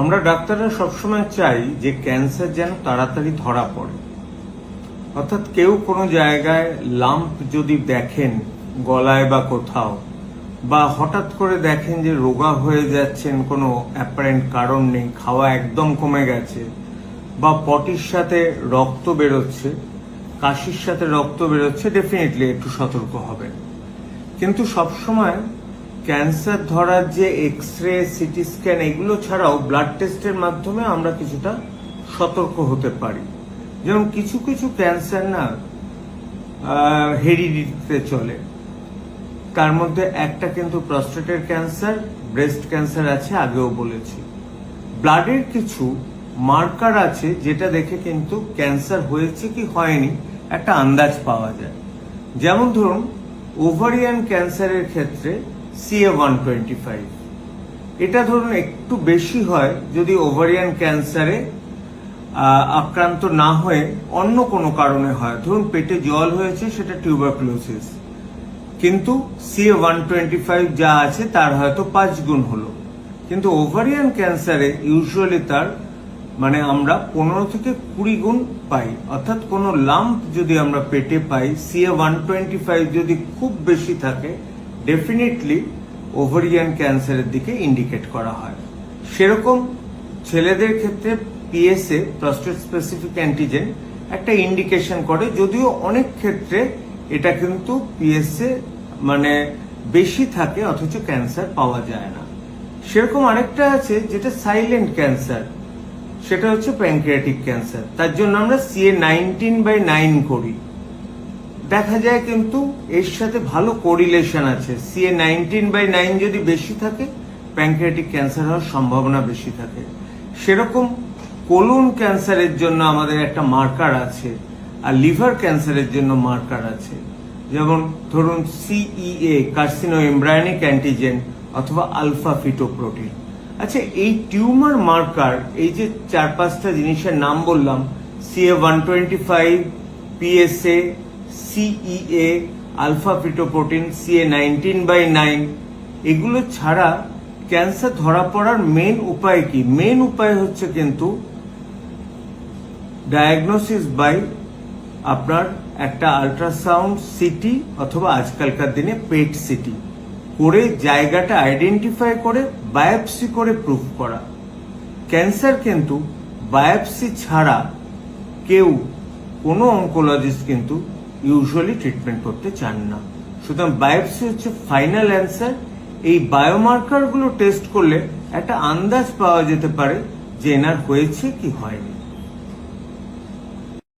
আমরা ডাক্তাররা সবসময় চাই যে ক্যান্সার যেন তাড়াতাড়ি ধরা পড়ে। অর্থাৎ কেউ কোনো জায়গায় লাম্প যদি দেখেন গলায় বা কোথাও, বা হঠাৎ করে দেখেন যে রোগা হয়ে যাচ্ছেন, কোনো অ্যাপারেন্ট কারণ নেই, খাওয়া একদম কমে গেছে, বা পটির সাথে রক্ত বেরোচ্ছে, কাশির সাথে রক্ত বেরোচ্ছে, ডেফিনেটলি একটু সতর্ক হবেন। কিন্তু সবসময় ক্যান্সার ধরার যে এক্স রে, সিটি স্ক্যান এগুলো ছাড়াও ব্লাড টেস্টের মাধ্যমে আমরা কিছুটা সতর্ক হতে পারি। যেমন কিছু কিছু ক্যান্সার না হেরিডিটিতে চলে, তার মধ্যে একটা কিন্তু প্রস্টেটের ক্যান্সার, ব্রেস্ট ক্যান্সার আছে, আগেও বলেছি। ব্লাডের কিছু মার্কার আছে যেটা দেখে কিন্তু ক্যান্সার হয়েছে কি হয়নি একটা আন্দাজ পাওয়া যায়। যেমন ধরুন ওভারিয়ান ক্যান্সারের ক্ষেত্রে CA-125, এটা ধরুন একটু বেশি হয় যদি ওভারিয়ান ক্যান্সারে আক্রান্ত না হয়ে অন্য কোনো কারণে হয়। ধরুন পেটে জল হয়েছে, সেটা টিউবারকুলোসিস, কিন্তু CA-125 যা আছে তার হয়তো 5 গুণ হলো। কিন্তু ওভারিয়ান ক্যান্সারে ইউজুয়ালি তার আমরা 15 থেকে 20 গুণ পাই। অর্থাৎ কোনো লাম্প যদি আমরা পেটে পাই, CA-125 যদি খুব বেশি থাকে, ডেফিনেটলি ওভারিয়ান ক্যান্সারের দিকে ইন্ডিকেট করা হয়। সেরকম ছেলেদের ক্ষেত্রে PSA, প্রস্টেট স্পেসিফিক অ্যান্টিজেন, একটা ইন্ডিকেশন করে, যদিও অনেক ক্ষেত্রে এটা কিন্তু PSA বেশি থাকে অথচ ক্যান্সার পাওয়া যায় না। সেরকম আরেকটা আছে যেটা সাইলেন্ট ক্যান্সার, সেটা হচ্ছে প্যানক্রিয়াটিক ক্যান্সার। তার জন্য আমরা CA-19/9 করি, দেখা যায় কিন্তু এর সাথে ভালো কোরিলেশন আছে। CA-19/9 যদি বেশি থাকে, প্যানক্রিয়াটিক ক্যান্সার হওয়ার সম্ভাবনা বেশি থাকে। সেরকম কোলন ক্যান্সারের জন্য আমাদের একটা মার্কার আছে, আর লিভার ক্যান্সারের জন্য মার্কার আছে। যেমন ধরুন CEA, কার্সিনো এমব্রায়োনিক অ্যান্টিজেন, অথবা আলফা ফিটোপ্রোটিন। আচ্ছা, এই টিউমার মার্কার, এই যে 4-5টা জিনিসের নাম বললাম, CA-125, PSA, CEA, alpha fetoprotein, CA-19/9, এগুলো ছাড়া ক্যান্সার ধরা পড়ার মেন উপায় কি? মেন উপায় হচ্ছে কিন্তু ডায়াগনোসিস বাই আপনার একটা আল্ট্রাসাউন্ড, সিটি, অথবা আজকালকার দিনে পেট সিটি করে জায়গাটা আইডেন্টিফাই করে বায়োপসি করে প্রুফ করা। ক্যান্সার কিন্তু বায়োপসি ছাড়া কেউ, কোনো অনকোলজিস্ট কিন্তু ইউজুয়ালি ট্রিটমেন্ট করতে চান না। সুতরাং বায়োপসি হচ্ছে ফাইনাল অ্যান্সার। এই বায়োমার্কার গুলো টেস্ট করলে একটা আন্দাজ পাওয়া যেতে পারে যে এনার হয়েছে কি হয়নি।